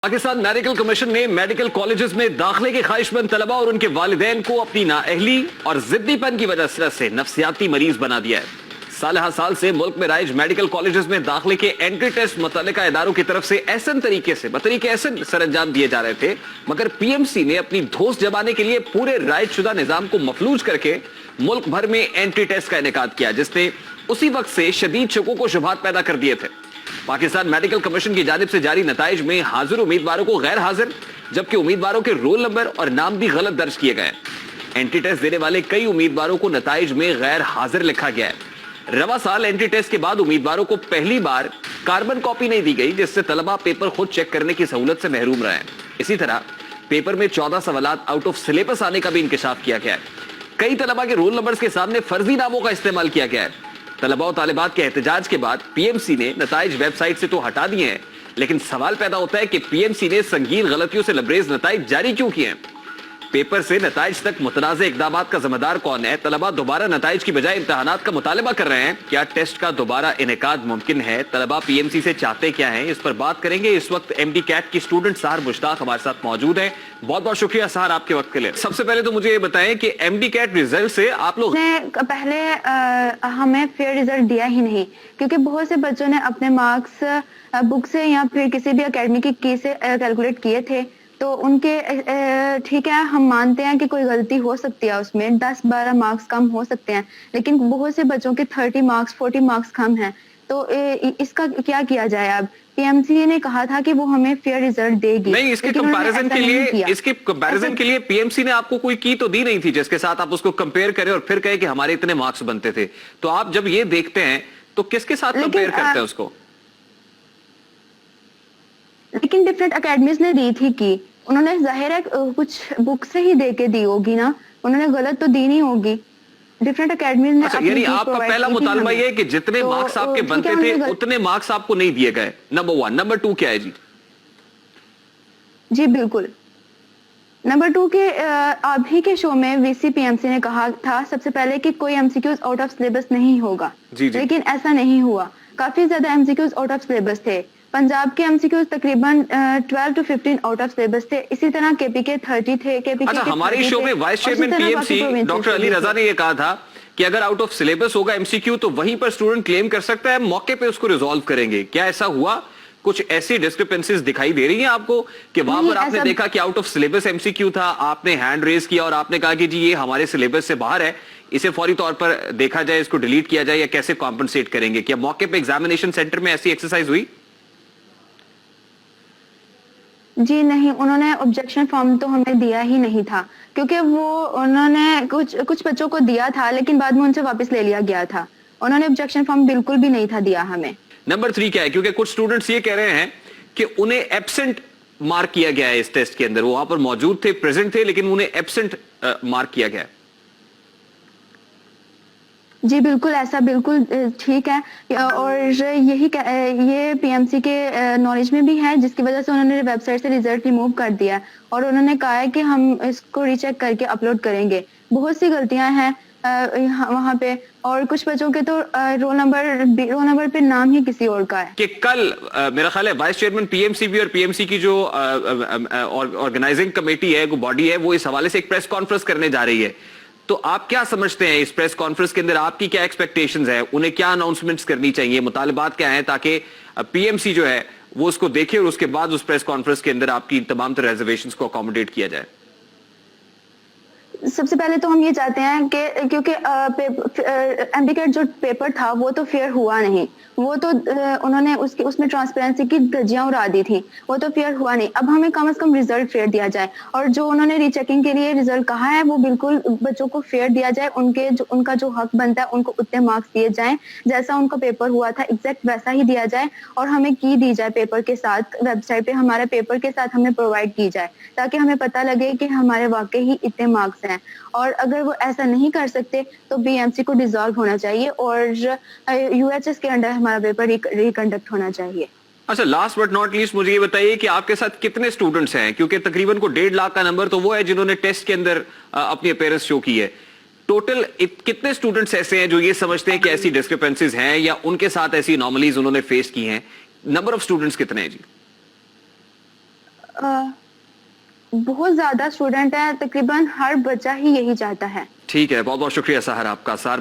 Pakistan medical commission ने medical colleges में दाखिले के ख्वाहिशमंद तलबा और उनके वालिदैन को अपनी नाअहली और जिद्दीपन की वजह से नफ्सियाती मरीज बना दिया है। साल से मुल्क में राइज मेडिकल कॉलेजेस में दाखिले के एंट्री टेस्ट मुतल्लिका इदारों की तरफ से ऐसन तरीके से सरअंजाम दिए जा रहे थे, मगर पीएमसी ने अपनी धौंस जमाने के लिए पूरे राइज शुदा निजाम को मफलूज करके मुल्क भर में एंट्री टेस्ट का इनेकाद किया, जिसने उसी वक्त से शदीद शकूक व शुबहात पैदा कर दिए थे। पाकिस्तान मेडिकल कमीशन की जानिब से जारी नताइज में हाजिर उम्मीदवारों को गैर हाजिर, जबकि उम्मीदवारों के रोल नंबर और नाम भी गलत दर्ज किए गए। एंट्री टेस्ट देने वाले कई उम्मीदवारों को नताइज में गैर हाजिर लिखा गया है। रवा साल एंट्री टेस्ट के बाद उम्मीदवारों को पहली बार कार्बन कॉपी नहीं दी गई, जिससे तलबा पेपर खुद चेक करने की सहूलत से महरूम रहे। इसी तरह पेपर में 14 सवालात आउट ऑफ सिलेबस आने का भी इंकशाफ किया गया है। कई तलबा के रोल नंबर्स के सामने फर्जी नामों का इस्तेमाल किया गया है। तलबा और तालिबात के एहतजाज के बाद पीएमसी ने नताइज वेबसाइट से तो हटा दिए हैं, लेकिन सवाल पैदा होता है कि पीएमसी ने संगीन गलतियों से लबरेज नताइज जारी क्यों किए हैं। पेपर से नताइज तक मुतनाज़ इक़दामात का जिम्मेदार कौन है? तलबा दोबारा नताइज की बजाय इम्तहानात का मुतालबा कर रहे हैं। क्या टेस्ट का दोबारा इनेकाद मुमकिन है? तलबा पीएमसी से चाहते क्या हैं? इस पर बात करेंगे। इस वक्त एमडी कैट की स्टूडेंट सहर मुश्ताक हमारे साथ मौजूद है। बहुत बहुत शुक्रिया सहर आपके वक्त के लिए। सबसे पहले तो मुझे ये बताएं कि एमडी कैट रिजल्ट से आप लोग पहले हमें फेयर रिजल्ट दिया ही नहीं, क्योंकि बहुत से बच्चों ने अपने मार्क्स बुक से या फिर किसी भी अकेडमी की की से कैलकुलेट किए थे, तो उनके ठीक है, हम मानते हैं कि कोई गलती हो सकती है, उसमें 10-12 मार्क्स कम हो सकते हैं, लेकिन बहुत से बच्चों के 30 मार्क्स 40 मार्क्स कम हैं। तो इसका क्या किया जाए? अब पीएमसी ने कहा था कि वो हमें फेयर रिजल्ट देगी। नहीं, इसके कंपैरिजन के लिए पीएमसी ने आपको कोई की तो दी नहीं थी जिसके साथ आप उसको कंपेयर करें और फिर कहे कि हमारे इतने मार्क्स बनते थे। तो आप जब ये देखते हैं तो किसके साथ कंपेयर करते हैं उसको? लेकिन डिफरेंट अकेडमीज ने दी थी कि उन्होंने जाहिर है कुछ बुक से ही दे के दी होगी ना, उन्होंने गलत तो दी नहीं होगी। डिफरेंट अकेडमीज ने यानी आपका पहला मुतालबा ये है कि जितने मार्क्स आपके बनते थे उतने मार्क्स आपको नहीं दिए गए, नंबर 1। नंबर 2 क्या है जी? जी बिल्कुल। नंबर 2 के अभी के शो में वीसी पीएमसी ने कहा था सबसे पहले कि कोई एमसीक्यूज आउट ऑफ सिलेबस नहीं होगा, लेकिन ऐसा नहीं हुआ। काफी ज्यादा एमसीक्यूज आउट ऑफ सिलेबस थे। पंजाब के एमसीक्यूज तकरीबन 12 to 15 आउट ऑफ सिलेबस थे। इसी तरह केपीके 30 थे। केपीके हमारे शो में vice chairman PMC doctor Ali Raza ने यह कहा था कि अगर आउट ऑफ सिलेबस होगा एमसीक्यू तो वहीं पर स्टूडेंट क्लेम कर सकता है, मौके पे उसको रिजॉल्व करेंगे। क्या ऐसा हुआ? कुछ ऐसी डिस्क्रिपेंसीज दिखाई दे रही हैं आपको कि वहां पर आपने देखा कि आउट ऑफ सिलेबस एमसीक्यू था, आपने हैंड रेज किया और आपने कहा कि जी ये हमारे सिलेबस से बाहर है, इसे फौरी तौर पर देखा जाए, इसको डिलीट किया जाए, या कैसे कॉम्पनसेट करेंगे? क्या मौके पे एग्जामिनेशन सेंटर में ऐसी एक्सरसाइज हुई? जी नहीं, उन्होंने ऑब्जेक्शन फॉर्म तो हमें दिया ही नहीं था, क्योंकि वो उन्होंने कुछ बच्चों को दिया था, लेकिन बाद में उनसे वापस ले लिया गया था। उन्होंने ऑब्जेक्शन फॉर्म बिल्कुल भी नहीं था दिया हमें। नंबर 3 क्या है? क्योंकि कुछ स्टूडेंट्स ये कह रहे हैं कि उन्हें एब्सेंट मार्क किया गया है इस टेस्ट के अंदर। वो वहां पर मौजूद थे, प्रेजेंट थे, लेकिन उन्हें एब्सेंट मार्क किया गया है। जी बिल्कुल, ऐसा बिल्कुल ठीक है, और ये पीएमसी के नॉलेज में भी है, जिसकी वजह से उन्होंने वेबसाइट से रिजल्ट रिमूव कर दिया और उन्होंने कहा है कि हम इसको रीचेक करके अपलोड करेंगे। बहुत सी गलतियां हैं वहां पे, और कुछ बच्चों के तो रोल नंबर पे नाम ही किसी और का है। कि कल मेरा ख्याल है वाइस चेयरमैन पीएमसीबी और पीएमसी की जो ऑर्गेनाइजिंग कमेटी है, वो बॉडी है, वो इस हवाले से एक प्रेस कॉन्फ्रेंस करने जा रही है। तो आप क्या समझते हैं इस प्रेस कॉन्फ्रेंस के अंदर आपकी क्या एक्सपेक्टेशंस है? उन्हें क्या अनाउंसमेंट्स करनी चाहिए, मुतालिबात क्या हैं, ताकि पीएमसी जो है वो उसको देखे और उसके बाद उस प्रेस कॉन्फ्रेंस के अंदर आपकी तमाम तरह रिजर्वेशंस को अकोमोडेट किया जाए? सबसे पहले तो हम ये चाहते हैं कि क्योंकि एमडी कैट जो पेपर था वो तो फेयर हुआ नहीं, वो तो उन्होंने उसमें ट्रांसपेरेंसी की धज्जियां उड़ा दी थी, वो तो फेयर हुआ नहीं। अब हमें कम से कम रिजल्ट फेयर दिया जाए, और जो उन्होंने रीचेकिंग के लिए रिजल्ट कहा है वो बिल्कुल बच्चों को फेयर दिया जाए। उनका जो हक बनता है उनको उतने मार्क्स दिए जाएं, जैसा उनका पेपर हुआ था एग्जैक्ट वैसा ही दिया जाए, और हमें की दी जाए पेपर के साथ, वेबसाइट पे हमारे पेपर के साथ हमें प्रोवाइड की जाए, ताकि हमें पता लगे कि हमारे वाकई ही इतने मार्क्स हैं। और अगर वो ऐसा नहीं कर सकते तो बीएमसी को डिसॉल्व होना चाहिए और यूएचएस के अंडर हमारा पेपर रिकंडक्ट होना चाहिए। अच्छा, लास्ट बट नॉट लीस्ट मुझे ये बताइए कि आपके साथ कितने स्टूडेंट्स हैं? क्योंकि तकरीबन को 1.5 लाख का नंबर तो वो है जिन्होंने टेस्ट के अंदर अपनी अपीयरेंस शो की है। टोटल कितने स्टूडेंट्स ऐसे हैं जो ये समझते हैं कि ऐसी डिस्क्रिपेंसीज हैं या उनके साथ ऐसी अनोमलीज उन्होंने फेस की हैं? नंबर ऑफ स्टूडेंट्स कितने हैं जी? बहुत ज्यादा स्टूडेंट है, तकरीबन हर बच्चा ही यही चाहता है. ٹھیک ہے، بہت بہت شکریہ سحر آپ کا. سار